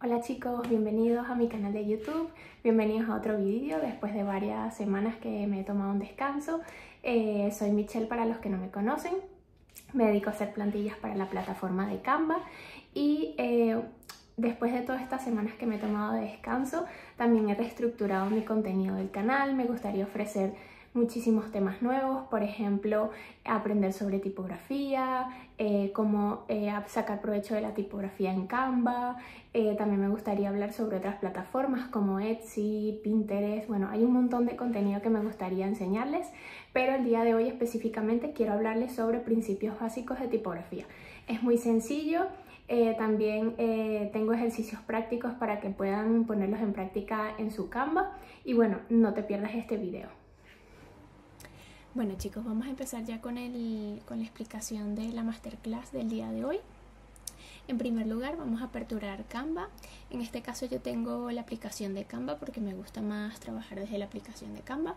Hola chicos, bienvenidos a mi canal de YouTube, bienvenidos a otro vídeo después de varias semanas que me he tomado un descanso. Soy Michelle para los que no me conocen, me dedico a hacer plantillas para la plataforma de Canva y después de todas estas semanas que me he tomado de descanso también he reestructurado mi contenido del canal. Me gustaría ofrecer muchísimos temas nuevos, por ejemplo, aprender sobre tipografía, cómo sacar provecho de la tipografía en Canva. También me gustaría hablar sobre otras plataformas como Etsy, Pinterest. Bueno, hay un montón de contenido que me gustaría enseñarles, pero el día de hoy específicamente quiero hablarles sobre principios básicos de tipografía. Es muy sencillo. También tengo ejercicios prácticos para que puedan ponerlos en práctica en su Canva. Y bueno, no te pierdas este video. Bueno chicos, vamos a empezar ya con la explicación de la masterclass del día de hoy. En primer lugar vamos a aperturar Canva. En este caso yo tengo la aplicación de Canva porque me gusta más trabajar desde la aplicación de Canva.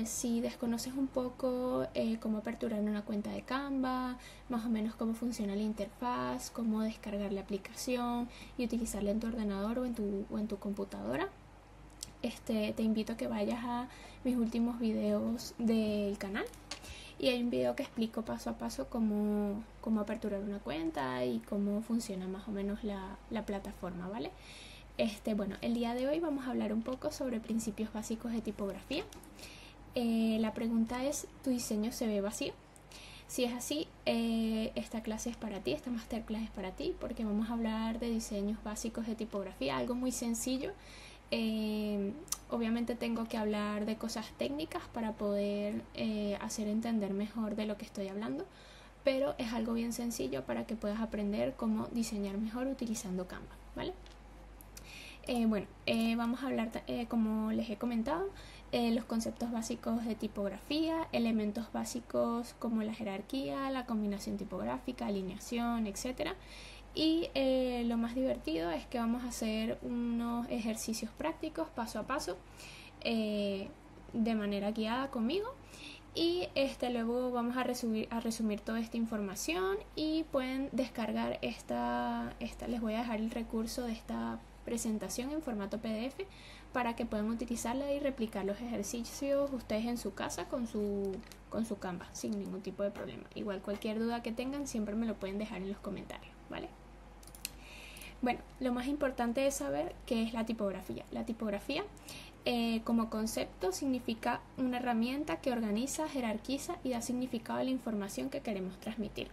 Si desconoces un poco cómo aperturar una cuenta de Canva, más o menos cómo funciona la interfaz, cómo descargar la aplicación y utilizarla en tu ordenador o en tu computadora, te invito a que vayas a mis últimos videos del canal y hay un video que explico paso a paso cómo aperturar una cuenta y cómo funciona más o menos la plataforma, ¿vale? Bueno, el día de hoy vamos a hablar un poco sobre principios básicos de tipografía. La pregunta es, ¿tu diseño se ve vacío? Si es así, esta clase es para ti, esta masterclass es para ti, porque vamos a hablar de diseños básicos de tipografía, algo muy sencillo. Obviamente tengo que hablar de cosas técnicas para poder hacer entender mejor de lo que estoy hablando, pero es algo bien sencillo para que puedas aprender cómo diseñar mejor utilizando Canva, ¿vale? Vamos a hablar, como les he comentado, los conceptos básicos de tipografía, elementos básicos como la jerarquía, la combinación tipográfica, alineación, etc. Y lo más divertido es que vamos a hacer unos ejercicios prácticos paso a paso de manera guiada conmigo y luego vamos a resumir toda esta información y pueden descargar les voy a dejar el recurso de esta presentación en formato PDF para que puedan utilizarla y replicar los ejercicios ustedes en su casa con su Canva sin ningún tipo de problema. Igual cualquier duda que tengan siempre me lo pueden dejar en los comentarios, ¿vale? Bueno, lo más importante es saber qué es la tipografía. La tipografía, como concepto, significa una herramienta que organiza, jerarquiza y da significado a la información que queremos transmitir.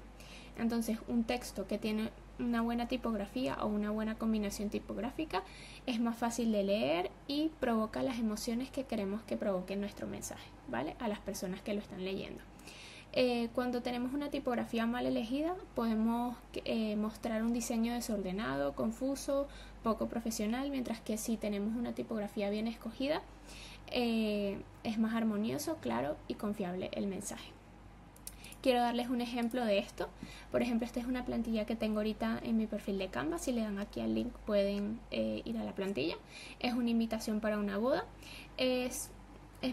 Entonces, un texto que tiene una buena tipografía o una buena combinación tipográfica es más fácil de leer y provoca las emociones que queremos que provoque nuestro mensaje, ¿vale? A las personas que lo están leyendo. Cuando tenemos una tipografía mal elegida podemos mostrar un diseño desordenado, confuso, poco profesional, mientras que si tenemos una tipografía bien escogida es más armonioso, claro y confiable el mensaje. Quiero darles un ejemplo de esto. Por ejemplo, esta es una plantilla que tengo ahorita en mi perfil de Canva. Si le dan aquí al link pueden ir a la plantilla. Es una invitación para una boda. Es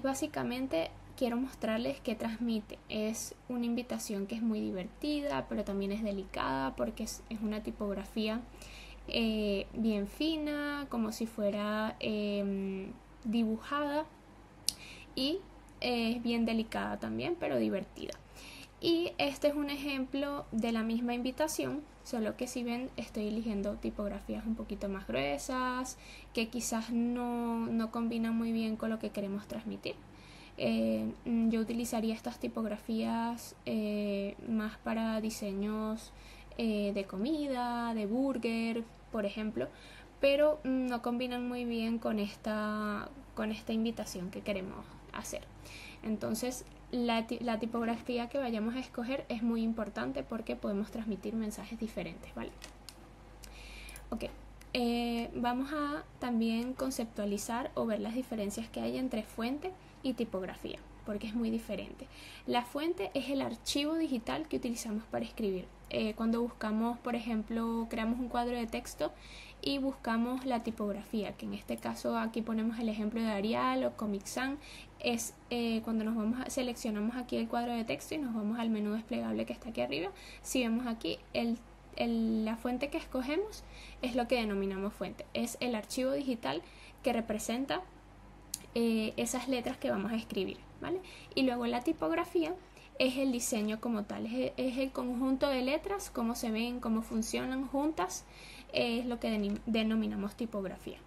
básicamente, quiero mostrarles qué transmite. Es una invitación que es muy divertida, pero también es delicada porque es una tipografía bien fina, como si fuera dibujada, y es bien delicada también, pero divertida. Y este es un ejemplo de la misma invitación, solo que si ven estoy eligiendo tipografías un poquito más gruesas, que quizás no combinan muy bien con lo que queremos transmitir. Yo utilizaría estas tipografías más para diseños de comida, de burger, por ejemplo, pero no combinan muy bien con esta invitación que queremos hacer. Entonces la tipografía que vayamos a escoger es muy importante porque podemos transmitir mensajes diferentes, ¿vale? Ok, vamos a también conceptualizar o ver las diferencias que hay entre fuente y tipografía, porque es muy diferente. La fuente es el archivo digital que utilizamos para escribir. Cuando buscamos, por ejemplo, creamos un cuadro de texto y buscamos la tipografía, que en este caso aquí ponemos el ejemplo de Arial o Comic Sans. Cuando seleccionamos aquí el cuadro de texto y nos vamos al menú desplegable que está aquí arriba. Si vemos aquí, la fuente que escogemos es lo que denominamos fuente. Es el archivo digital que representa esas letras que vamos a escribir, ¿vale? Y luego la tipografía es el diseño como tal, es el conjunto de letras, cómo se ven, cómo funcionan juntas, es lo que denominamos tipografía.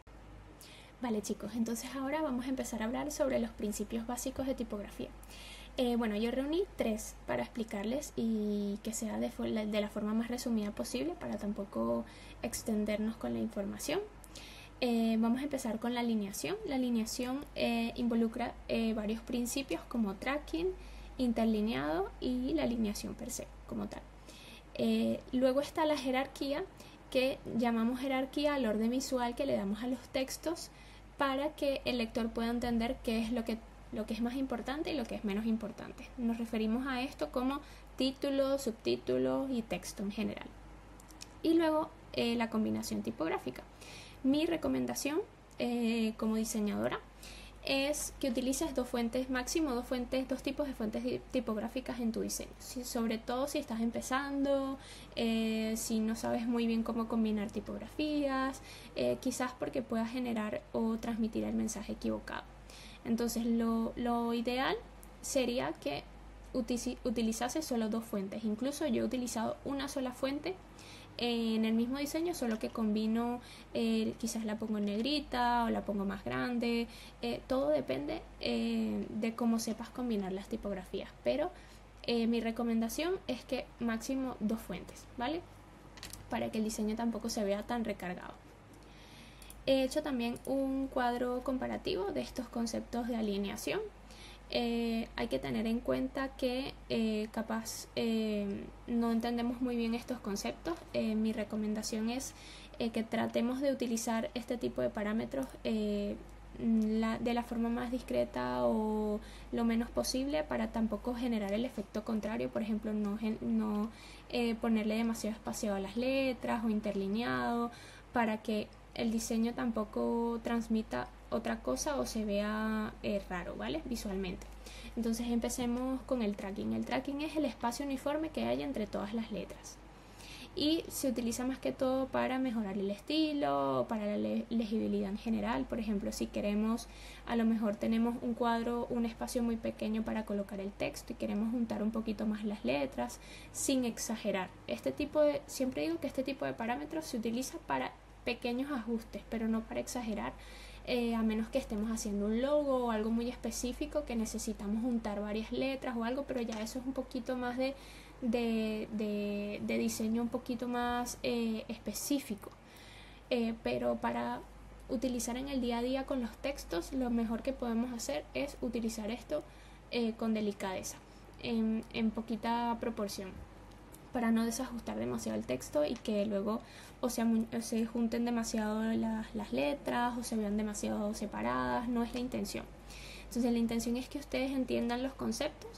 Vale, chicos, entonces ahora vamos a empezar a hablar sobre los principios básicos de tipografía. Bueno, yo reuní 3 para explicarles y que sea de la forma más resumida posible para tampoco extendernos con la información. Vamos a empezar con la alineación. La alineación involucra varios principios como tracking, interlineado y la alineación per se como tal. Luego está la jerarquía, que llamamos jerarquía al orden visual que le damos a los textos para que el lector pueda entender qué es lo que es más importante y lo que es menos importante. Nos referimos a esto como títulos, subtítulos y texto en general. Y luego la combinación tipográfica. Mi recomendación como diseñadora es que utilices máximo dos tipos de fuentes tipográficas en tu diseño. Sobre todo si estás empezando, si no sabes muy bien cómo combinar tipografías, quizás porque puedas generar o transmitir el mensaje equivocado. Entonces lo ideal sería que utilizase solo 2 fuentes. Incluso yo he utilizado una sola fuente en el mismo diseño, solo que combino, quizás la pongo en negrita o la pongo más grande, todo depende de cómo sepas combinar las tipografías, pero mi recomendación es que máximo 2 fuentes, ¿vale? Para que el diseño tampoco se vea tan recargado. He hecho también un cuadro comparativo de estos conceptos de alineación. Hay que tener en cuenta que capaz no entendemos muy bien estos conceptos. Mi recomendación es que tratemos de utilizar este tipo de parámetros de la forma más discreta o lo menos posible para tampoco generar el efecto contrario. Por ejemplo, no ponerle demasiado espacio a las letras o interlineado, para que el diseño tampoco transmita otra cosa o se vea raro, ¿vale? Visualmente. Entonces empecemos con el tracking. El tracking es el espacio uniforme que hay entre todas las letras y se utiliza más que todo para mejorar el estilo, para la legibilidad en general. Por ejemplo, si queremos, a lo mejor tenemos un cuadro, un espacio muy pequeño para colocar el texto y queremos juntar un poquito más las letras sin exagerar. Siempre digo que este tipo de parámetros se utiliza para pequeños ajustes, pero no para exagerar, a menos que estemos haciendo un logo o algo muy específico que necesitamos juntar varias letras o algo, pero ya eso es un poquito más de diseño un poquito más específico. Pero para utilizar en el día a día con los textos, lo mejor que podemos hacer es utilizar esto con delicadeza, en poquita proporción, para no desajustar demasiado el texto y que luego se junten demasiado las letras o se vean demasiado separadas. No es la intención. Entonces la intención es que ustedes entiendan los conceptos,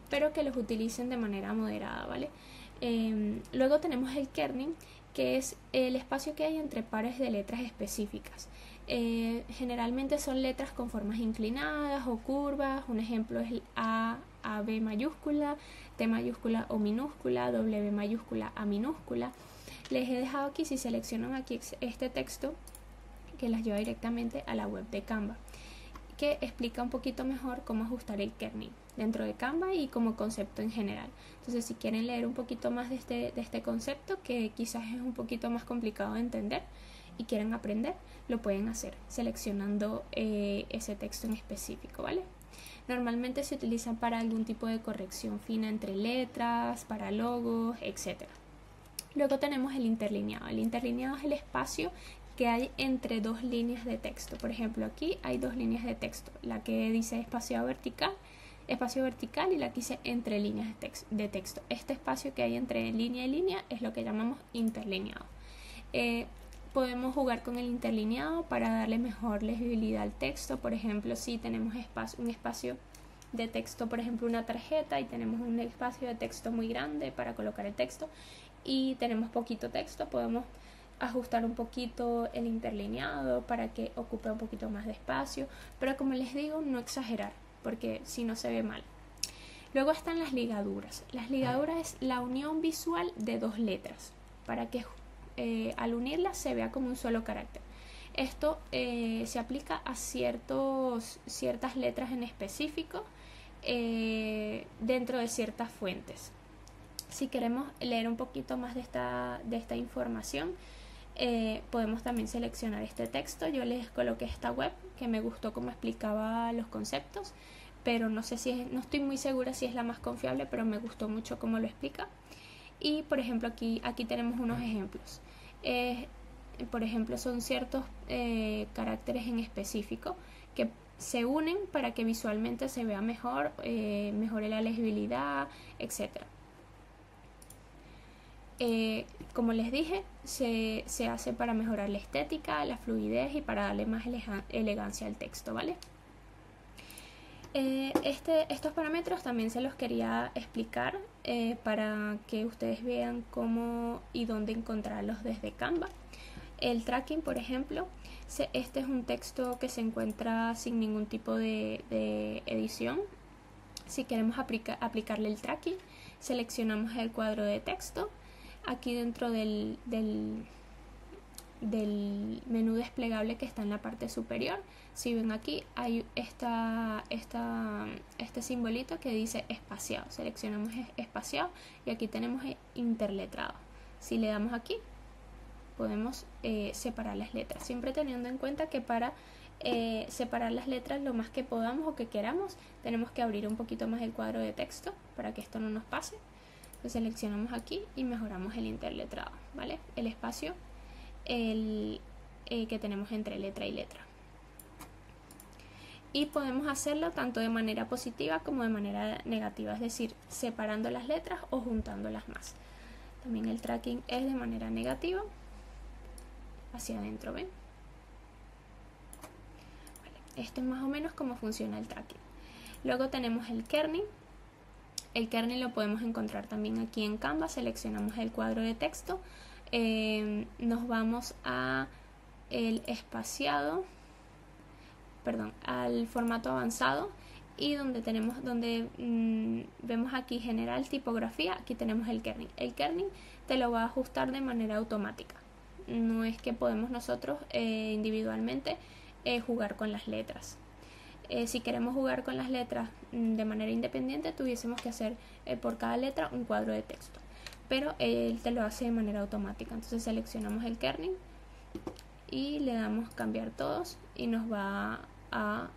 pero que los utilicen de manera moderada, ¿vale? Luego tenemos el kerning, que es el espacio que hay entre pares de letras específicas. Generalmente son letras con formas inclinadas o curvas. Un ejemplo es el A, B mayúscula, T mayúscula o minúscula, W mayúscula, A minúscula. Les he dejado aquí, si seleccionan aquí este texto, que las lleva directamente a la web de Canva, que explica un poquito mejor cómo ajustar el kerning dentro de Canva y como concepto en general. Entonces, si quieren leer un poquito más de este concepto, que quizás es un poquito más complicado de entender y quieren aprender, lo pueden hacer seleccionando ese texto en específico, ¿vale? Normalmente se utilizan para algún tipo de corrección fina entre letras, para logos, etc. Luego tenemos el interlineado. El interlineado es el espacio que hay entre 2 líneas de texto. Por ejemplo, aquí hay 2 líneas de texto, la que dice espacio vertical y la que dice entre líneas de texto. Este espacio que hay entre línea y línea es lo que llamamos interlineado. Podemos jugar con el interlineado para darle mejor legibilidad al texto. Por ejemplo, si tenemos un espacio de texto, por ejemplo una tarjeta, y tenemos un espacio de texto muy grande para colocar el texto y tenemos poquito texto, podemos ajustar un poquito el interlineado para que ocupe un poquito más de espacio, pero como les digo, no exagerar, porque si no se ve mal. Luego están las ligaduras. Las ligaduras es la unión visual de 2 letras. para que al unirlas se vea como un solo carácter. Esto se aplica a ciertas letras en específico dentro de ciertas fuentes. Si queremos leer un poquito más de esta información, podemos también seleccionar este texto. Yo les coloqué esta web que me gustó cómo explicaba los conceptos, pero no estoy muy segura si es la más confiable, pero me gustó mucho cómo lo explica. Y por ejemplo aquí tenemos unos ejemplos. Por ejemplo, son ciertos caracteres en específico que se unen para que visualmente se vea mejor, mejore la legibilidad, etc. Como les dije, se hace para mejorar la estética, la fluidez y para darle más elegancia al texto, ¿vale? Estos parámetros también se los quería explicar para que ustedes vean cómo y dónde encontrarlos desde Canva. El tracking, por ejemplo, este es un texto que se encuentra sin ningún tipo de edición. Si queremos aplicarle el tracking, seleccionamos el cuadro de texto. Aquí dentro del menú desplegable que está en la parte superior, si ven aquí hay este simbolito que dice espaciado. Seleccionamos espaciado y aquí tenemos interletrado. Si le damos aquí, podemos separar las letras, siempre teniendo en cuenta que para separar las letras lo más que podamos o que queramos, tenemos que abrir un poquito más el cuadro de texto para que esto no nos pase. Entonces seleccionamos aquí y mejoramos el interletrado, ¿vale? El espacio que tenemos entre letra y letra. Y podemos hacerlo tanto de manera positiva como de manera negativa, es decir, separando las letras o juntándolas más. También el tracking es de manera negativa, hacia adentro, ¿ven? Vale, esto es más o menos cómo funciona el tracking. Luego tenemos el kerning. El kerning lo podemos encontrar también aquí en Canva. Seleccionamos el cuadro de texto, nos vamos a el espaciado, perdón, al formato avanzado, y donde vemos aquí general tipografía, aquí tenemos el kerning. El kerning te lo va a ajustar de manera automática. No es que podemos nosotros individualmente jugar con las letras. Si queremos jugar con las letras de manera independiente, tuviésemos que hacer por cada letra un cuadro de texto, pero él te lo hace de manera automática. Entonces seleccionamos el kerning y le damos cambiar todos y nos va a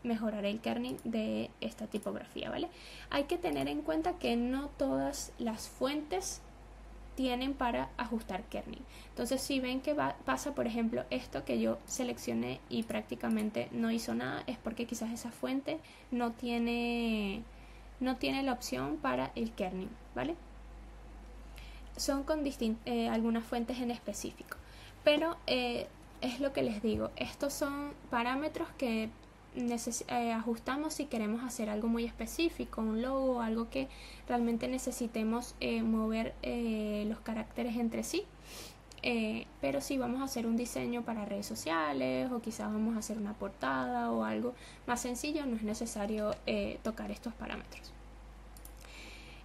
mejorar el kerning de esta tipografía, ¿vale? Hay que tener en cuenta que no todas las fuentes tienen para ajustar kerning. Entonces si ven que pasa, por ejemplo, esto que yo seleccioné y prácticamente no hizo nada, es porque quizás esa fuente no tiene la opción para el kerning, ¿vale? Son con algunas fuentes en específico, pero es lo que les digo, estos son parámetros que ajustamos si queremos hacer algo muy específico, un logo, algo que realmente necesitemos mover los caracteres entre sí. Pero si vamos a hacer un diseño para redes sociales o quizás vamos a hacer una portada o algo más sencillo, no es necesario tocar estos parámetros.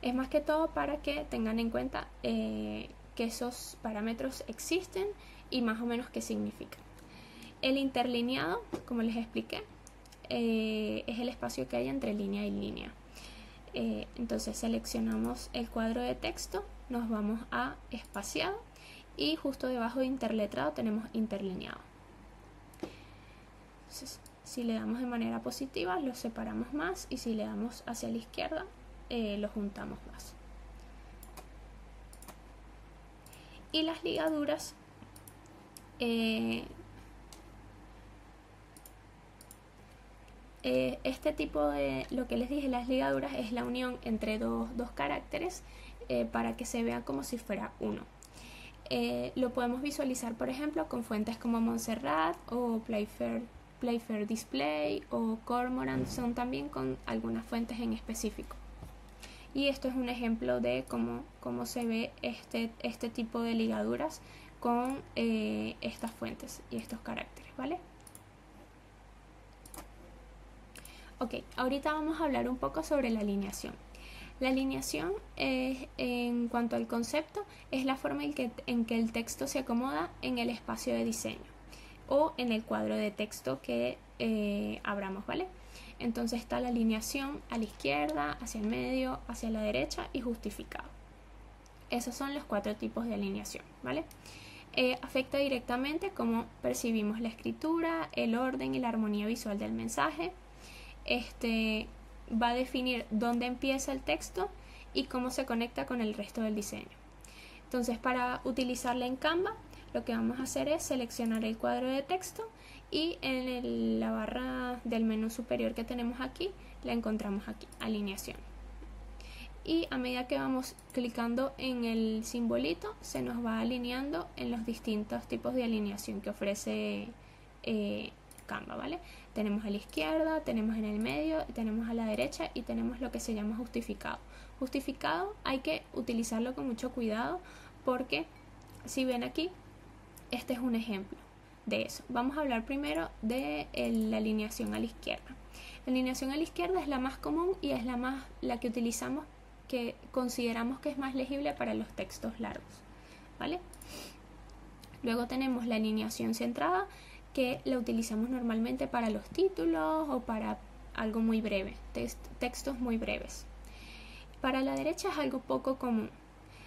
Es más que todo para que tengan en cuenta que esos parámetros existen y más o menos qué significan. El interlineado, como les expliqué, es el espacio que hay entre línea y línea. Entonces seleccionamos el cuadro de texto, nos vamos a espaciado y justo debajo de interletrado tenemos interlineado. Entonces, si le damos de manera positiva lo separamos más y si le damos hacia la izquierda lo juntamos más. Y las ligaduras, este tipo de, lo que les dije, las ligaduras es la unión entre dos caracteres para que se vea como si fuera uno. Lo podemos visualizar, por ejemplo, con fuentes como Montserrat o Playfair Display o Cormorant, son también con algunas fuentes en específico. Y esto es un ejemplo de cómo se ve este tipo de ligaduras con estas fuentes y estos caracteres, ¿vale? Ok, ahorita vamos a hablar un poco sobre la alineación. La alineación, en cuanto al concepto, es la forma en que el texto se acomoda en el espacio de diseño o en el cuadro de texto que abramos, ¿vale? Entonces está la alineación a la izquierda, hacia el medio, hacia la derecha y justificado. Esos son los 4 tipos de alineación, ¿vale? Afecta directamente cómo percibimos la escritura, el orden y la armonía visual del mensaje. Va a definir dónde empieza el texto y cómo se conecta con el resto del diseño. Entonces, para utilizarla en Canva, lo que vamos a hacer es seleccionar el cuadro de texto y en la barra del menú superior que tenemos aquí, la encontramos aquí, alineación. Y a medida que vamos clicando en el simbolito, se nos va alineando en los distintos tipos de alineación que ofrece Canva, ¿vale? Tenemos a la izquierda, tenemos en el medio, tenemos a la derecha y tenemos lo que se llama justificado. Justificado hay que utilizarlo con mucho cuidado porque, si ven aquí, este es un ejemplo de eso. Vamos a hablar primero de la alineación a la izquierda. La alineación a la izquierda es la más común y es la que utilizamos, que consideramos que es más legible para los textos largos, ¿vale? Luego tenemos la alineación centrada, que la utilizamos normalmente para los títulos o para algo muy breve, textos muy breves. Para la derecha es algo poco común,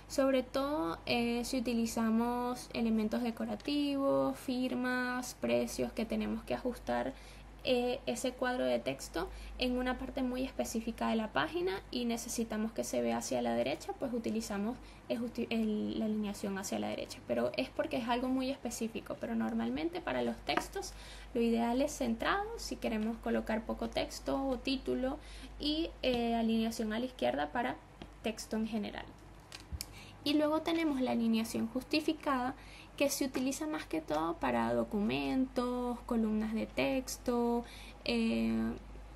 sobre todo si utilizamos elementos decorativos, firmas, precios que tenemos que ajustar ese cuadro de texto en una parte muy específica de la página y necesitamos que se vea hacia la derecha, pues utilizamos la alineación hacia la derecha, pero es porque es algo muy específico. Pero normalmente para los textos lo ideal es centrado, si queremos colocar poco texto o título, y alineación a la izquierda para texto en general. Y luego tenemos la alineación justificada, que se utiliza más que todo para documentos, columnas de texto,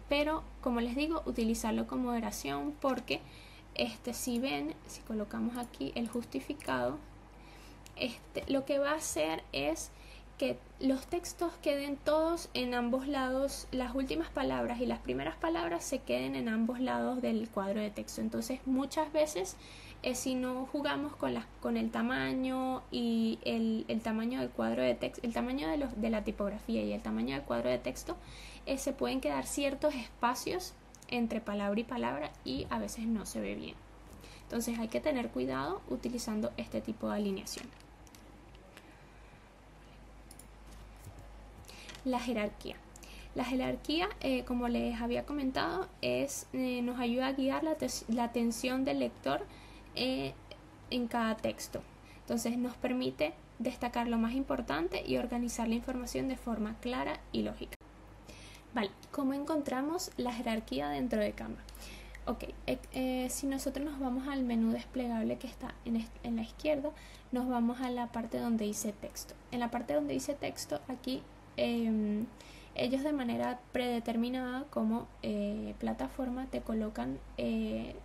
pero como les digo, utilizarlo con moderación porque si colocamos aquí el justificado, lo que va a hacer es que los textos queden todos en ambos lados, las últimas palabras y las primeras palabras se queden en ambos lados del cuadro de texto. Entonces muchas veces si no jugamos con el tamaño y el tamaño del cuadro de texto, el tamaño de la tipografía y el tamaño del cuadro de texto, se pueden quedar ciertos espacios entre palabra y palabra y a veces no se ve bien. Entonces hay que tener cuidado utilizando este tipo de alineación. La jerarquía. La jerarquía, como les había comentado, nos ayuda a guiar la atención del lector en cada texto. Entonces nos permite destacar lo más importante y organizar la información de forma clara y lógica. Vale, ¿cómo encontramos la jerarquía dentro de Canva? Ok, si nosotros nos vamos al menú desplegable que está en la izquierda, nos vamos a la parte donde dice texto. En la parte donde dice texto, aquí ellos de manera predeterminada como plataforma te colocan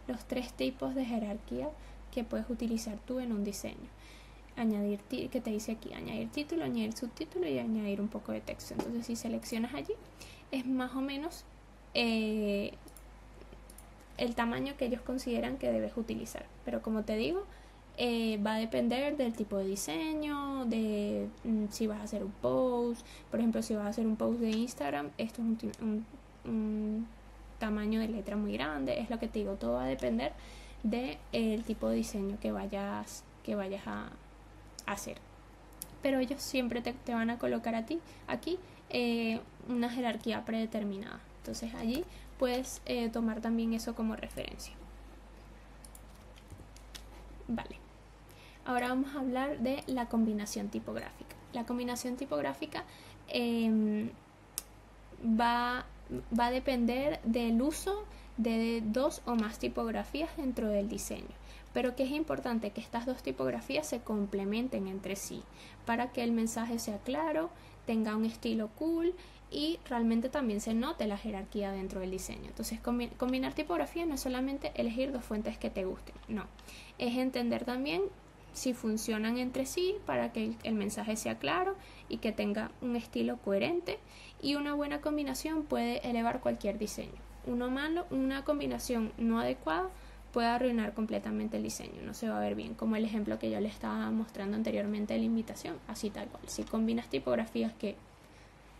los 3 tipos de jerarquía que puedes utilizar tú en un diseño. Añadir, que te dice aquí, añadir título, añadir subtítulo y añadir un poco de texto. Entonces si seleccionas allí, es más o menos el tamaño que ellos consideran que debes utilizar. Pero como te digo, va a depender del tipo de diseño, de si vas a hacer un post. Por ejemplo, si vas a hacer un post de Instagram, esto es un tamaño de letra muy grande. Es lo que te digo, todo va a depender del tipo de diseño que vayas a hacer. Pero ellos siempre te van a colocar a ti aquí una jerarquía predeterminada. Entonces allí puedes tomar también eso como referencia. Vale. Ahora vamos a hablar de la combinación tipográfica. La combinación tipográfica va a depender del uso de 2 o más tipografías dentro del diseño. Pero que es importante que estas 2 tipografías se complementen entre sí para que el mensaje sea claro, tenga un estilo cool y realmente también se note la jerarquía dentro del diseño. Entonces combinar tipografías no es solamente elegir 2 fuentes que te gusten, no, es entender también si funcionan entre sí para que el mensaje sea claro y que tenga un estilo coherente, y una buena combinación puede elevar cualquier diseño. Una combinación no adecuada puede arruinar completamente el diseño, no se va a ver bien, como el ejemplo que yo le estaba mostrando anteriormente de la invitación, así tal cual. Si combinas tipografías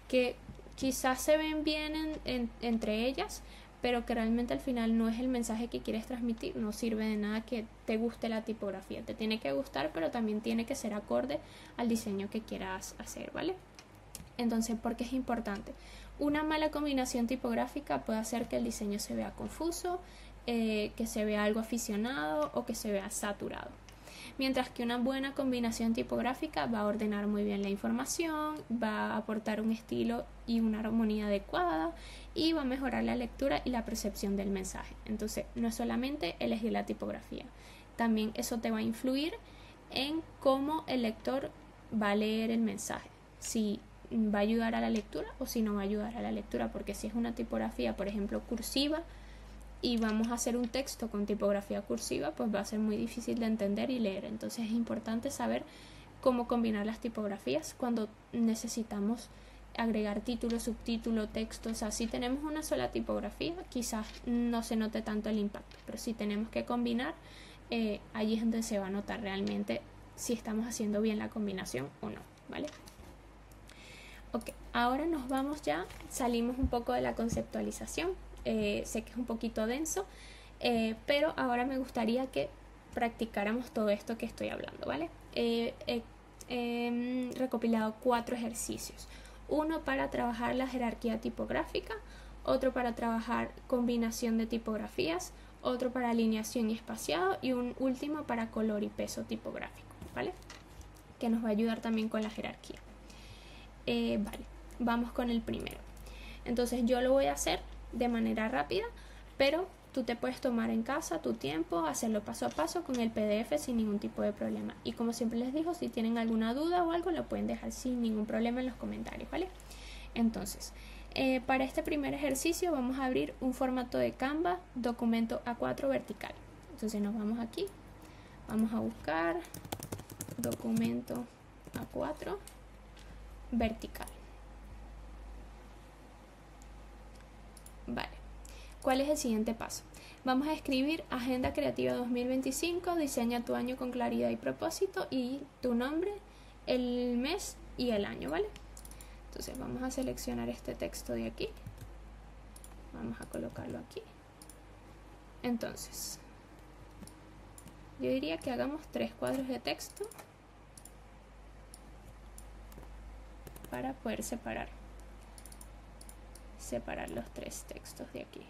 que quizás se ven bien entre ellas, pero que realmente al final no es el mensaje que quieres transmitir, no sirve de nada que te guste la tipografía. Te tiene que gustar, pero también tiene que ser acorde al diseño que quieras hacer, ¿vale? Entonces, ¿por qué es importante? Una mala combinación tipográfica puede hacer que el diseño se vea confuso, que se vea algo aficionado o que se vea saturado. Mientras que una buena combinación tipográfica va a ordenar muy bien la información, va a aportar un estilo y una armonía adecuada y va a mejorar la lectura y la percepción del mensaje. Entonces, no es solamente elegir la tipografía, también eso te va a influir en cómo el lector va a leer el mensaje, si va a ayudar a la lectura o si no va a ayudar a la lectura, porque si es una tipografía, por ejemplo, cursiva, y vamos a hacer un texto con tipografía cursiva, pues va a ser muy difícil de entender y leer. Entonces es importante saber cómo combinar las tipografías cuando necesitamos agregar título, subtítulo, texto. O sea, si tenemos una sola tipografía, quizás no se note tanto el impacto, pero si tenemos que combinar, allí es donde se va a notar realmente si estamos haciendo bien la combinación o no, ¿vale? Ok, ahora nos vamos ya, salimos un poco de la conceptualización. Sé que es un poquito denso, pero ahora me gustaría que practicáramos todo esto que estoy hablando, ¿vale? He recopilado 4 ejercicios. Uno para trabajar la jerarquía tipográfica, otro para trabajar combinación de tipografías, otro para alineación y espaciado y un último para color y peso tipográfico, ¿vale? Que nos va a ayudar también con la jerarquía. Vale, vamos con el primero. Entonces yo lo voy a hacer de manera rápida, pero tú te puedes tomar en casa tu tiempo, hacerlo paso a paso con el PDF sin ningún tipo de problema. Y como siempre les digo, si tienen alguna duda o algo, lo pueden dejar sin ningún problema en los comentarios, ¿vale? Entonces, para este primer ejercicio vamos a abrir un formato de Canva, documento A4 vertical. Entonces nos vamos aquí, vamos a buscar documento A4 vertical. Vale, ¿cuál es el siguiente paso? Vamos a escribir Agenda Creativa 2025, diseña tu año con claridad y propósito y tu nombre, el mes y el año, ¿vale? Entonces vamos a seleccionar este texto de aquí, vamos a colocarlo aquí. Entonces, yo diría que hagamos 3 cuadros de texto para poder separar los 3 textos de aquí.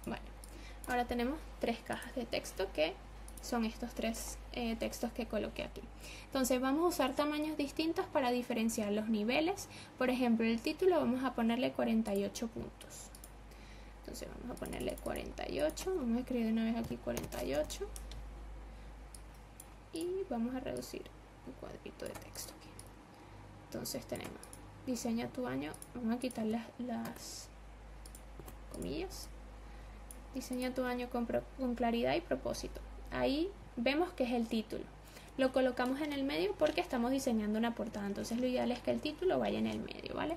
Vale, ahora tenemos 3 cajas de texto que son estos 3 textos que coloqué aquí. Entonces vamos a usar tamaños distintos para diferenciar los niveles. Por ejemplo, el título vamos a ponerle 48 puntos. Entonces vamos a ponerle 48, vamos a escribir de una vez aquí 48 y vamos a reducir un cuadrito de texto aquí. Entonces tenemos diseña tu año, vamos a quitar las comillas, diseña tu año con claridad y propósito. Ahí vemos que es el título, lo colocamos en el medio porque estamos diseñando una portada, entonces lo ideal es que el título vaya en el medio, ¿vale?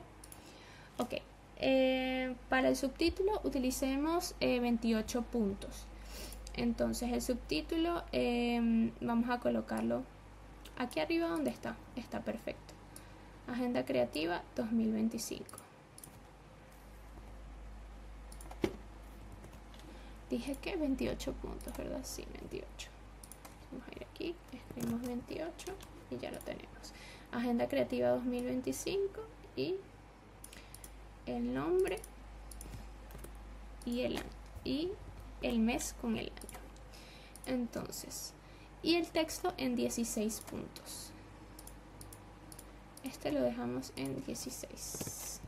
Ok. Para el subtítulo utilicemos 28 puntos. Entonces el subtítulo vamos a colocarlo aquí arriba donde está perfecto. Agenda Creativa 2025. Dije que 28 puntos, ¿verdad? Sí, 28. Vamos a ir aquí, escribimos 28 y ya lo tenemos. Agenda Creativa 2025 y el nombre y el mes con el año. Entonces, y el texto en 16 puntos. Este lo dejamos en 16.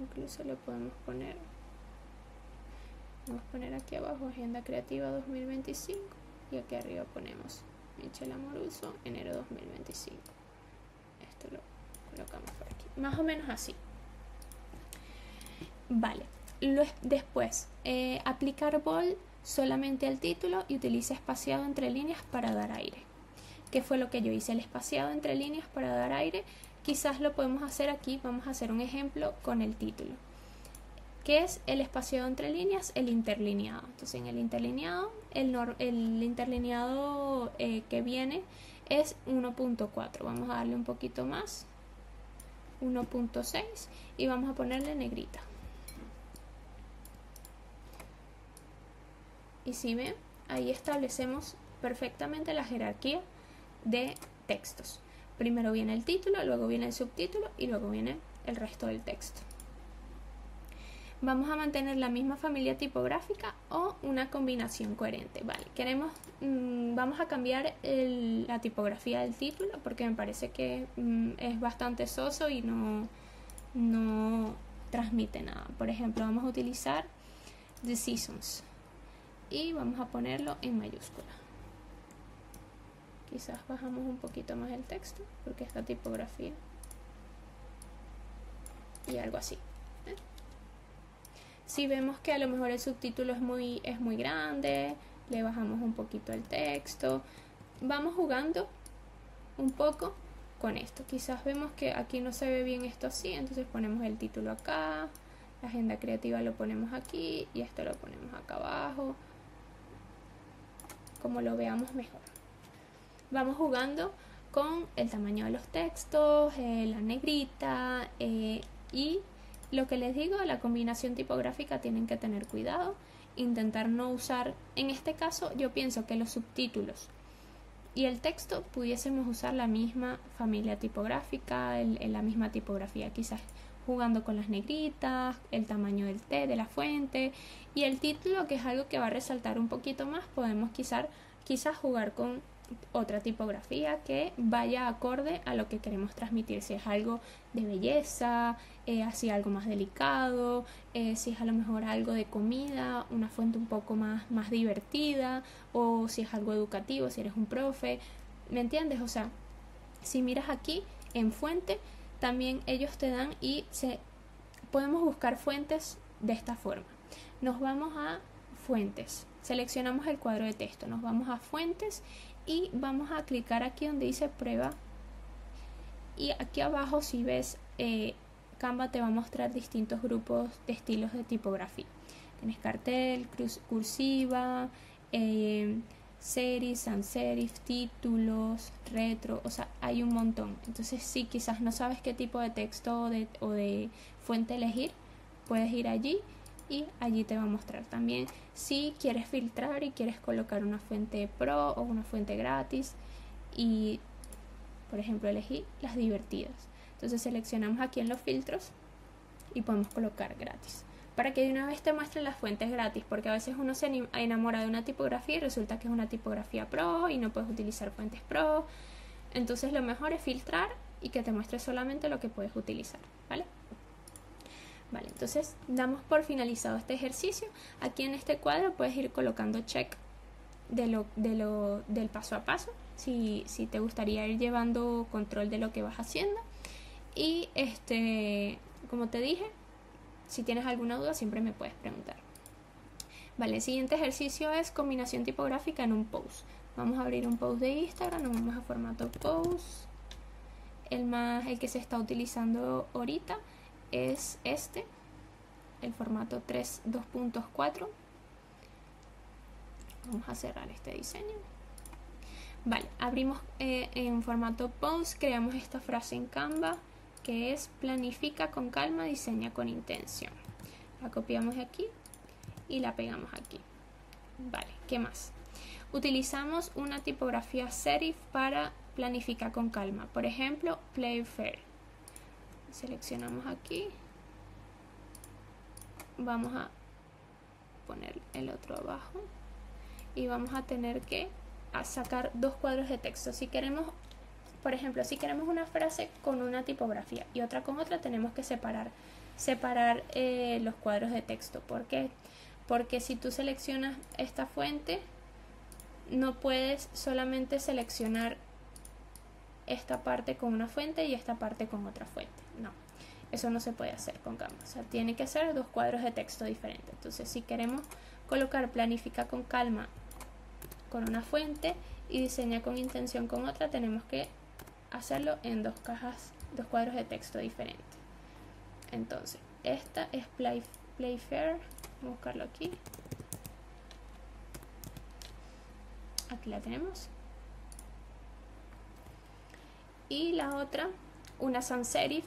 Incluso lo podemos poner. Vamos a poner aquí abajo Agenda Creativa 2025 y aquí arriba ponemos Michelle Amoruso, enero 2025. Esto lo colocamos por aquí, más o menos así. Vale, después aplicar bold solamente al título y utiliza espaciado entre líneas para dar aire. que fue lo que yo hice, el espaciado entre líneas para dar aire. Quizás lo podemos hacer aquí. Vamos a hacer un ejemplo con el título. ¿Qué es el espaciado entre líneas? El interlineado. Entonces en el interlineado, el interlineado que viene es 1.4. Vamos a darle un poquito más, 1.6, y vamos a ponerle negrita. Y si ven, ahí establecemos perfectamente la jerarquía de textos. Primero viene el título, luego viene el subtítulo y luego viene el resto del texto. Vamos a mantener la misma familia tipográfica o una combinación coherente. Vale, vamos a cambiar la tipografía del título porque me parece que es bastante soso y no transmite nada. Por ejemplo, vamos a utilizar The Seasons y vamos a ponerlo en mayúscula. Quizás bajamos un poquito más el texto porque esta tipografía y algo así. Si vemos que a lo mejor el subtítulo es muy grande, le bajamos un poquito el texto. Vamos jugando un poco con esto. Quizás vemos que aquí no se ve bien esto así, entonces ponemos el título acá, la agenda creativa lo ponemos aquí y esto lo ponemos acá abajo, como lo veamos mejor. Vamos jugando con el tamaño de los textos, la negrita y lo que les digo, la combinación tipográfica tienen que tener cuidado, intentar no usar, en este caso yo pienso que los subtítulos y el texto pudiésemos usar la misma familia tipográfica, la misma tipografía, quizás jugando con las negritas, el tamaño del T de la fuente, y el título, que es algo que va a resaltar un poquito más, podemos quizás jugar con otra tipografía que vaya acorde a lo que queremos transmitir, si es algo de belleza, así algo más delicado, si es a lo mejor algo de comida, una fuente un poco más divertida, o si es algo educativo, si eres un profe, ¿me entiendes? O sea, si miras aquí en fuente, también ellos te dan podemos buscar fuentes de esta forma. Nos vamos a fuentes, seleccionamos el cuadro de texto, nos vamos a fuentes y vamos a clicar aquí donde dice prueba, y aquí abajo, si ves, Canva te va a mostrar distintos grupos de estilos de tipografía. Tienes cartel, cursiva, serif, sans serif, títulos, retro, o sea, hay un montón. Entonces, si quizás no sabes qué tipo de texto o de fuente elegir, puedes ir allí y allí te va a mostrar también si quieres filtrar y quieres colocar una fuente pro o una fuente gratis, y por ejemplo elegí las divertidas. Entonces seleccionamos aquí en los filtros y podemos colocar gratis para que de una vez te muestren las fuentes gratis, porque a veces uno se enamora de una tipografía y resulta que es una tipografía pro y no puedes utilizar fuentes pro. Entonces lo mejor es filtrar y que te muestre solamente lo que puedes utilizar, ¿vale? Vale, entonces damos por finalizado este ejercicio. Aquí en este cuadro puedes ir colocando check del paso a paso, si te gustaría ir llevando control de lo que vas haciendo. Y como te dije, si tienes alguna duda siempre me puedes preguntar. Vale, el siguiente ejercicio es combinación tipográfica en un post. Vamos a abrir un post de Instagram, nos vamos a formato post. El que se está utilizando ahorita es el formato 2.4. Vamos a cerrar este diseño. Vale, abrimos en formato post, creamos esta frase en Canva que es: planifica con calma, diseña con intención. La copiamos de aquí y la pegamos aquí. Vale, ¿qué más? Utilizamos una tipografía serif para planificar con calma, por ejemplo Playfair. Seleccionamos aquí, vamos a poner el otro abajo y vamos a tener que sacar dos cuadros de texto. Si queremos, por ejemplo, si queremos una frase con una tipografía y otra con otra, tenemos que separar los cuadros de texto. ¿Por qué? Porque si tú seleccionas esta fuente, no puedes solamente seleccionar esta parte con una fuente y esta parte con otra fuente. No, eso no se puede hacer con Canva. O sea, tiene que ser dos cuadros de texto diferentes. Entonces, si queremos colocar planifica con calma con una fuente y diseña con intención con otra, tenemos que hacerlo en dos cuadros de texto diferentes. Entonces, esta es Playfair, vamos a buscarlo aquí. Aquí la tenemos. Y la otra, una sans serif,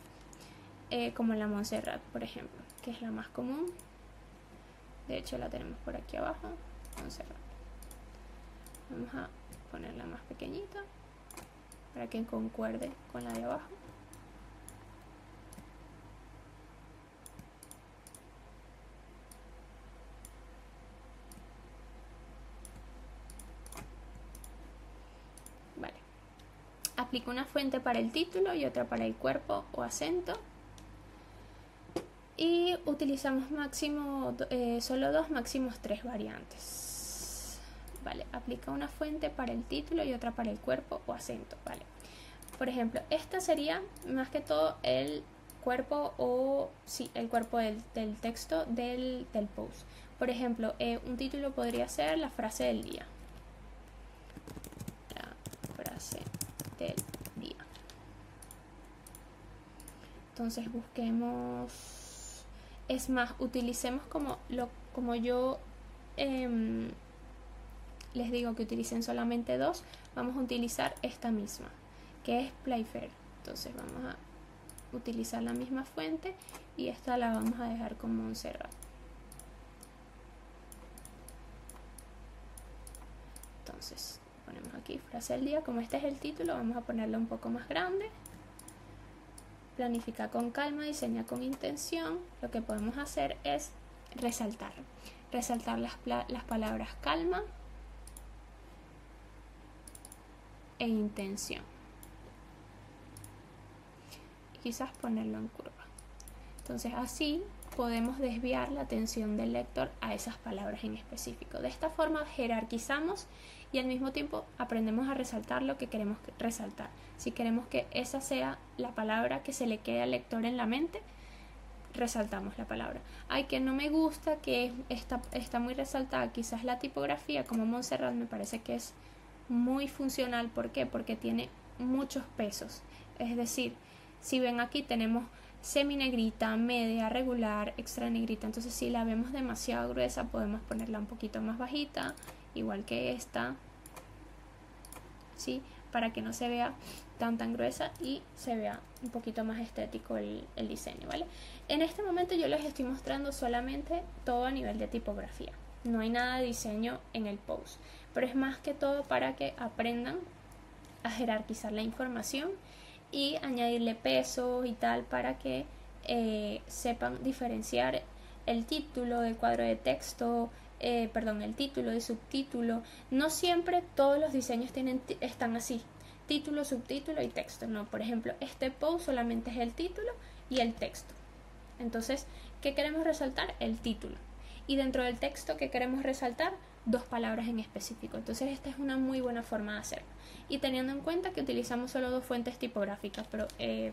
como la Montserrat, por ejemplo, que es la más común. De hecho, la tenemos por aquí abajo, Montserrat. Vamos a ponerla más pequeñita para que concuerde con la de abajo. Vale. Aplico una fuente para el título y otra para el cuerpo o acento. Y utilizamos solo dos, máximos 3 variantes. Vale, aplica una fuente para el título y otra para el cuerpo o acento. Vale. Por ejemplo, esta sería más que todo el cuerpo el cuerpo del texto del post. Por ejemplo, un título podría ser la frase del día. La frase del día. Entonces busquemos, es más, utilicemos como yo les digo que utilicen solamente dos, vamos a utilizar esta misma, que es Playfair. Entonces vamos a utilizar la misma fuente y esta la vamos a dejar como Montserrat. Entonces ponemos aquí frase del día, como este es el título, vamos a ponerlo un poco más grande. Planifica con calma, diseña con intención. Lo que podemos hacer es resaltar las palabras calma e intención. Quizás ponerlo en curva. Entonces así podemos desviar la atención del lector a esas palabras en específico. De esta forma jerarquizamos y al mismo tiempo aprendemos a resaltar lo que queremos resaltar. Si queremos que esa sea la palabra que se le quede al lector en la mente, resaltamos la palabra. Ay, que no me gusta, que está muy resaltada, quizás la tipografía como Montserrat me parece que es muy funcional. ¿Por qué? Porque tiene muchos pesos. Es decir, si ven aquí tenemos seminegrita, media, regular, extra negrita. Entonces si la vemos demasiado gruesa podemos ponerla un poquito más bajita, igual que esta, ¿sí? Para que no se vea tan gruesa y se vea un poquito más estético el diseño, ¿vale? En este momento yo les estoy mostrando solamente todo a nivel de tipografía. No hay nada de diseño en el post, pero es más que todo para que aprendan a jerarquizar la información y añadirle pesos y tal para que sepan diferenciar el título del cuadro de texto, el título del subtítulo. No siempre todos los diseños están así, título, subtítulo y texto. No, por ejemplo, este post solamente es el título y el texto. Entonces, ¿qué queremos resaltar? El título. Y dentro del texto, ¿qué queremos resaltar? Dos palabras en específico. Entonces esta es una muy buena forma de hacerlo. Y teniendo en cuenta que utilizamos solo dos fuentes tipográficas, pero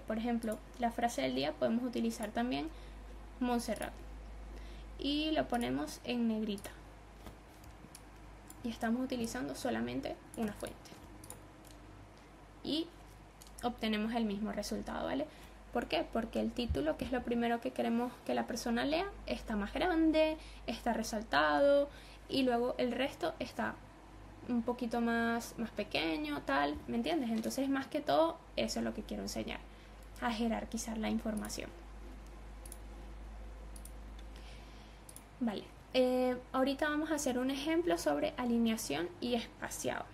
por ejemplo, la frase del día podemos utilizar también Montserrat. Y lo ponemos en negrita. Y estamos utilizando solamente una fuente. Y obtenemos el mismo resultado, ¿vale? ¿Por qué? Porque el título, que es lo primero que queremos que la persona lea, está más grande, está resaltado, y luego el resto está un poquito más pequeño, tal, ¿me entiendes? Entonces, más que todo, eso es lo que quiero enseñar, a jerarquizar la información. Vale, ahorita vamos a hacer un ejemplo sobre alineación y espaciado.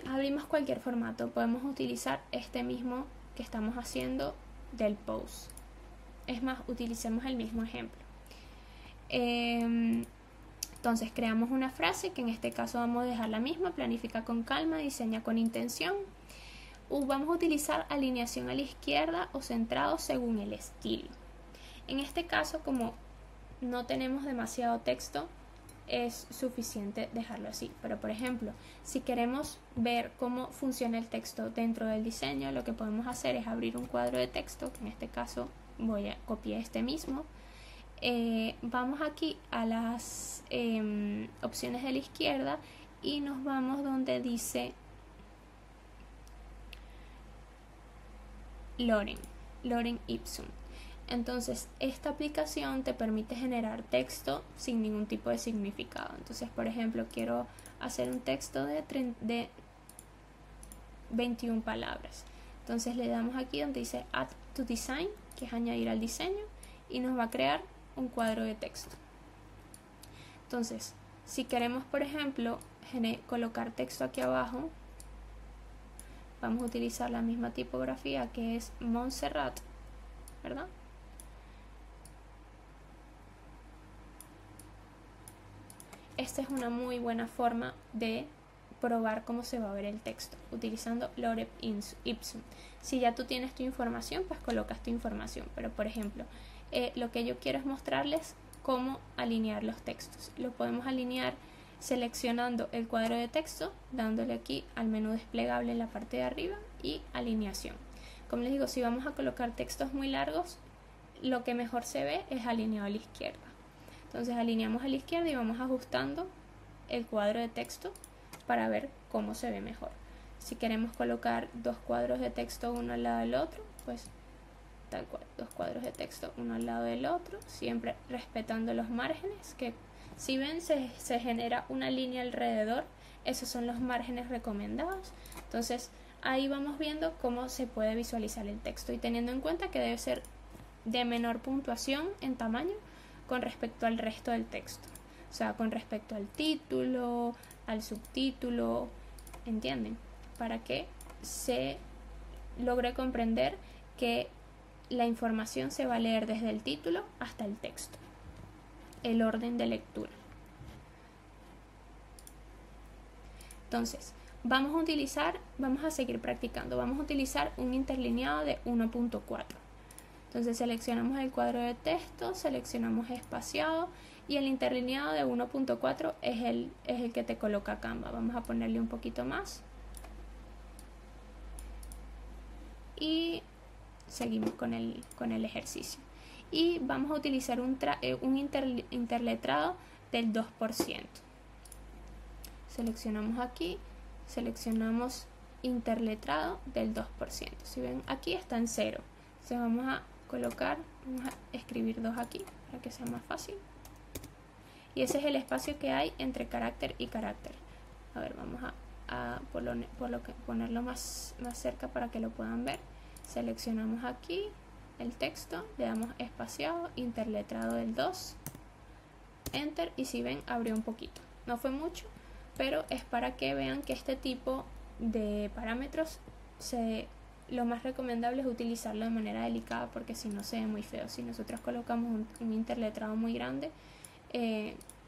Abrimos cualquier formato, podemos utilizar este mismo que estamos haciendo del post. Es más, utilicemos el mismo ejemplo. Entonces creamos una frase, que en este caso vamos a dejar la misma: planifica con calma, diseña con intención. Vamos a utilizar alineación a la izquierda o centrado según el estilo. En este caso, como no tenemos demasiado texto, es suficiente dejarlo así. Pero por ejemplo, si queremos ver cómo funciona el texto dentro del diseño, lo que podemos hacer es abrir un cuadro de texto, que en este caso voy a copiar este mismo. Vamos aquí a las opciones de la izquierda y nos vamos donde dice Lorem Ipsum. Entonces esta aplicación te permite generar texto sin ningún tipo de significado. Entonces, por ejemplo, quiero hacer un texto de 21 palabras. Entonces le damos aquí donde dice Add to Design, que es añadir al diseño, y nos va a crear un cuadro de texto. Entonces, si queremos, por ejemplo, colocar texto aquí abajo, vamos a utilizar la misma tipografía que es Montserrat, ¿verdad? Esta es una muy buena forma de probar cómo se va a ver el texto utilizando Lorem Ipsum. Si ya tú tienes tu información, pues colocas tu información, pero por ejemplo, lo que yo quiero es mostrarles cómo alinear los textos. Lo podemos alinear seleccionando el cuadro de texto, dándole aquí al menú desplegable en la parte de arriba y alineación. Como les digo, si vamos a colocar textos muy largos, lo que mejor se ve es alineado a la izquierda. Entonces alineamos a la izquierda y vamos ajustando el cuadro de texto para ver cómo se ve mejor. Si queremos colocar dos cuadros de texto uno al lado del otro, pues tal cual, dos cuadros de texto uno al lado del otro, siempre respetando los márgenes, que si ven se genera una línea alrededor, esos son los márgenes recomendados. Entonces ahí vamos viendo cómo se puede visualizar el texto y teniendo en cuenta que debe ser de menor puntuación en tamaño con respecto al resto del texto, o sea, con respecto al título, al subtítulo, ¿entienden? Para que se logre comprender que la información se va a leer desde el título hasta el texto, el orden de lectura. Entonces, vamos a seguir practicando, vamos a utilizar un interlineado de 1.4. Entonces seleccionamos el cuadro de texto, seleccionamos espaciado y el interlineado de 1.4 es el que te coloca Canva. Vamos a ponerle un poquito más. Y seguimos con el ejercicio. Y vamos a utilizar un interletrado del 2%. Seleccionamos aquí, seleccionamos interletrado del 2%. Si ven, aquí está en 0. Entonces vamos a escribir 2 aquí para que sea más fácil. Y ese es el espacio que hay entre carácter y carácter. A ver, vamos a ponerlo más cerca para que lo puedan ver. Seleccionamos aquí el texto, le damos espaciado, interletrado del 2, enter, y si ven abrió un poquito. No fue mucho, pero es para que vean que este tipo de parámetros lo más recomendable es utilizarlo de manera delicada, porque si no se ve muy feo. Si nosotros colocamos un interletrado muy grande,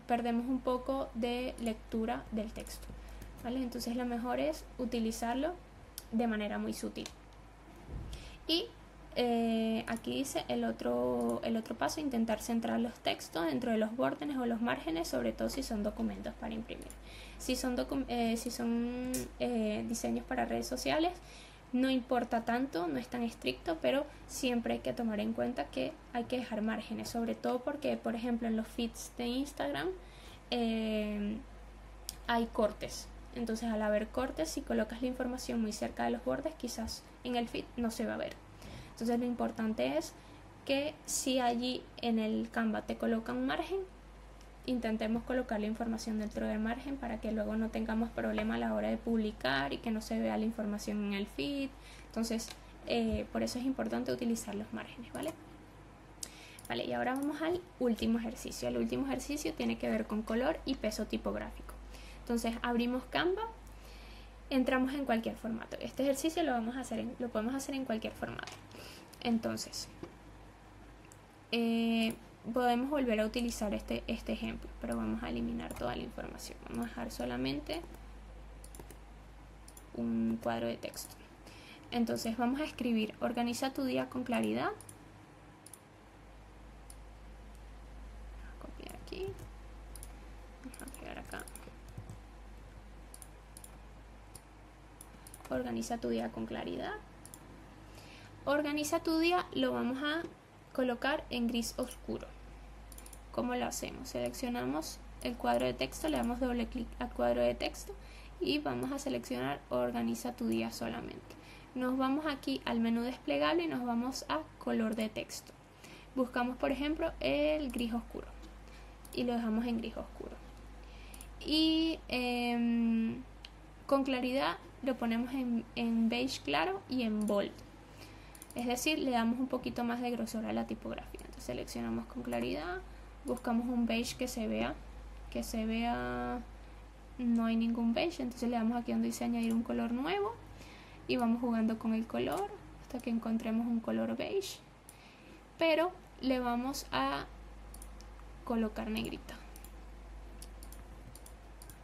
perdemos un poco de lectura del texto, ¿vale? Entonces lo mejor es utilizarlo de manera muy sutil. Y aquí dice el otro paso, intentar centrar los textos dentro de los bordes o los márgenes, sobre todo si son documentos para imprimir. Si son diseños para redes sociales, no importa tanto, no es tan estricto, pero siempre hay que tomar en cuenta que hay que dejar márgenes, sobre todo porque, por ejemplo, en los feeds de Instagram hay cortes. Entonces, al haber cortes, si colocas la información muy cerca de los bordes, quizás en el feed no se va a ver. Entonces, lo importante es que si allí en el Canva te colocan un margen, intentemos colocar la información dentro del margen para que luego no tengamos problema a la hora de publicar y que no se vea la información en el feed. Entonces, por eso es importante utilizar los márgenes, ¿vale? Vale, y ahora vamos al último ejercicio. El último ejercicio tiene que ver con color y peso tipográfico. Entonces, abrimos Canva, entramos en cualquier formato. Este ejercicio lo podemos hacer en cualquier formato. Entonces, podemos volver a utilizar este ejemplo, pero vamos a eliminar toda la información. Vamos a dejar solamente un cuadro de texto. Entonces vamos a escribir: organiza tu día con claridad. Vamos a copiar aquí, vamos a pegar acá. Organiza tu día con claridad. Organiza tu día lo vamos a colocar en gris oscuro. ¿Cómo lo hacemos? Seleccionamos el cuadro de texto, le damos doble clic al cuadro de texto y vamos a seleccionar Organiza tu día solamente. Nos vamos aquí al menú desplegable y nos vamos a color de texto. Buscamos, por ejemplo, el gris oscuro y lo dejamos en gris oscuro. Y con claridad lo ponemos en beige claro y en bold. Es decir, le damos un poquito más de grosor a la tipografía. Entonces seleccionamos con claridad, buscamos un beige que se vea, no hay ningún beige, entonces le damos aquí donde dice añadir un color nuevo y vamos jugando con el color hasta que encontremos un color beige, pero le vamos a colocar negrita.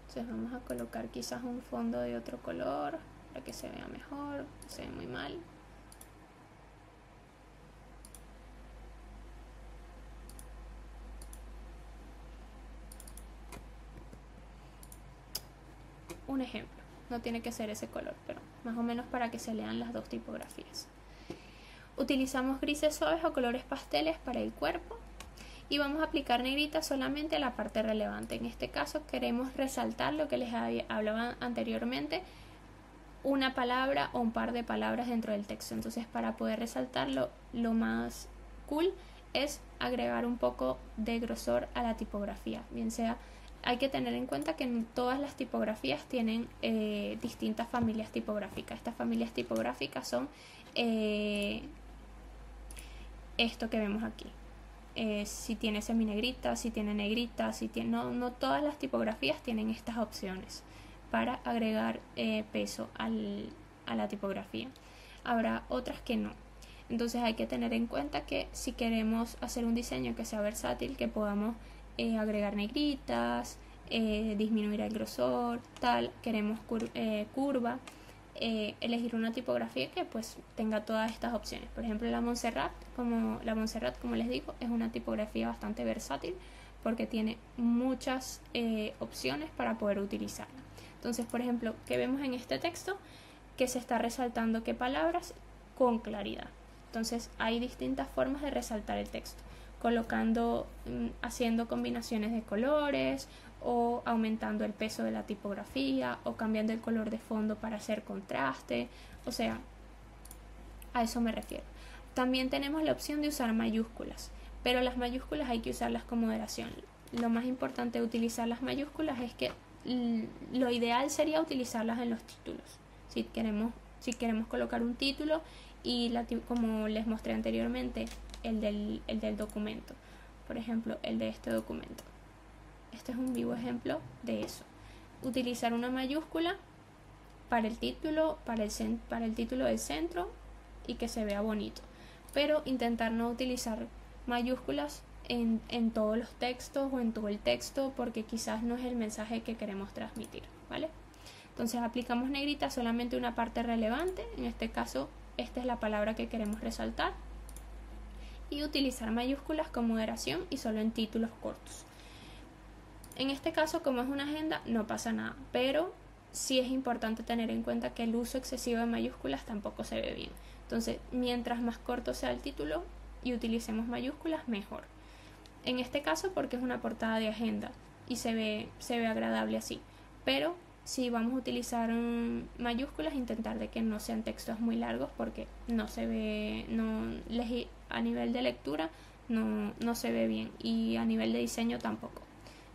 Entonces vamos a colocar quizás un fondo de otro color para que se vea mejor, se ve muy mal. Un ejemplo, no tiene que ser ese color, pero más o menos para que se lean las dos tipografías. Utilizamos grises suaves o colores pasteles para el cuerpo y vamos a aplicar negrita solamente a la parte relevante. En este caso queremos resaltar lo que les hablaba anteriormente, una palabra o un par de palabras dentro del texto. Entonces, para poder resaltarlo, lo más cool es agregar un poco de grosor a la tipografía, bien sea. Hay que tener en cuenta que todas las tipografías tienen distintas familias tipográficas. Estas familias tipográficas son esto que vemos aquí. Si tiene seminegrita, si tiene negrita, no todas las tipografías tienen estas opciones para agregar peso a la tipografía. Habrá otras que no. Entonces hay que tener en cuenta que si queremos hacer un diseño que sea versátil, que podamos agregar negritas, disminuir el grosor, queremos curva, elegir una tipografía que pues tenga todas estas opciones. Por ejemplo, la Montserrat, como les digo, es una tipografía bastante versátil porque tiene muchas opciones para poder utilizarla. Entonces, por ejemplo, ¿qué vemos en este texto? Que se está resaltando qué palabras con claridad. Entonces hay distintas formas de resaltar el texto, colocando, haciendo combinaciones de colores, o aumentando el peso de la tipografía, o cambiando el color de fondo para hacer contraste. O sea, a eso me refiero. También tenemos la opción de usar mayúsculas, pero las mayúsculas hay que usarlas con moderación. Lo más importante de utilizar las mayúsculas es que lo ideal sería utilizarlas en los títulos. Si queremos colocar un título y como les mostré anteriormente, el del documento, por ejemplo, el de este documento. Este es un vivo ejemplo de eso. Utilizar una mayúscula para el título, para el título del centro y que se vea bonito, pero intentar no utilizar mayúsculas en todos los textos o en todo el texto, porque quizás no es el mensaje que queremos transmitir, ¿vale? Entonces aplicamos negrita solamente una parte relevante, en este caso esta es la palabra que queremos resaltar, y utilizar mayúsculas con moderación y solo en títulos cortos. En este caso, como es una agenda, no pasa nada, pero sí es importante tener en cuenta que el uso excesivo de mayúsculas tampoco se ve bien. Entonces, mientras más corto sea el título y utilicemos mayúsculas, mejor. En este caso, porque es una portada de agenda y se ve agradable así, pero si vamos a utilizar mayúsculas, intentar de que no sean textos muy largos, porque no se ve, a nivel de lectura no se ve bien, y a nivel de diseño tampoco,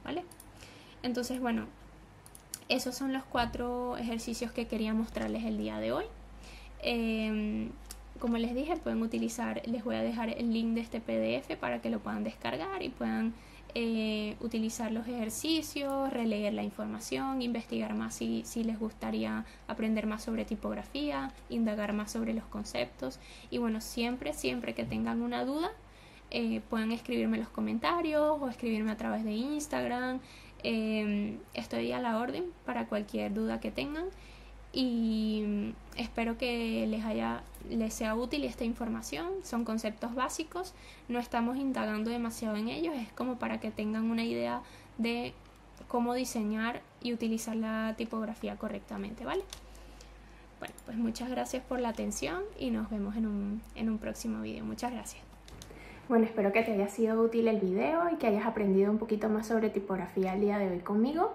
¿vale? Entonces, bueno, esos son los 4 ejercicios que quería mostrarles el día de hoy. Como les dije, pueden utilizar, les voy a dejar el link de este PDF para que lo puedan descargar y puedan utilizar los ejercicios, releer la información, investigar más si les gustaría aprender más sobre tipografía, indagar más sobre los conceptos. Y bueno, siempre que tengan una duda, pueden escribirme en los comentarios o escribirme a través de Instagram. Estoy a la orden para cualquier duda que tengan, y espero que les sea útil esta información. Son conceptos básicos, no estamos indagando demasiado en ellos, es como para que tengan una idea de cómo diseñar y utilizar la tipografía correctamente, ¿vale? Bueno, pues muchas gracias por la atención y nos vemos en un próximo video. Muchas gracias. Bueno, espero que te haya sido útil el video y que hayas aprendido un poquito más sobre tipografía el día de hoy conmigo.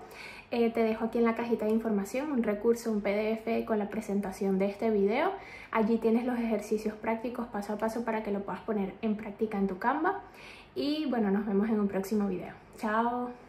Te dejo aquí en la cajita de información un recurso, un PDF con la presentación de este video. Allí tienes los ejercicios prácticos paso a paso para que lo puedas poner en práctica en tu Canva. Y bueno, nos vemos en un próximo video. Chao.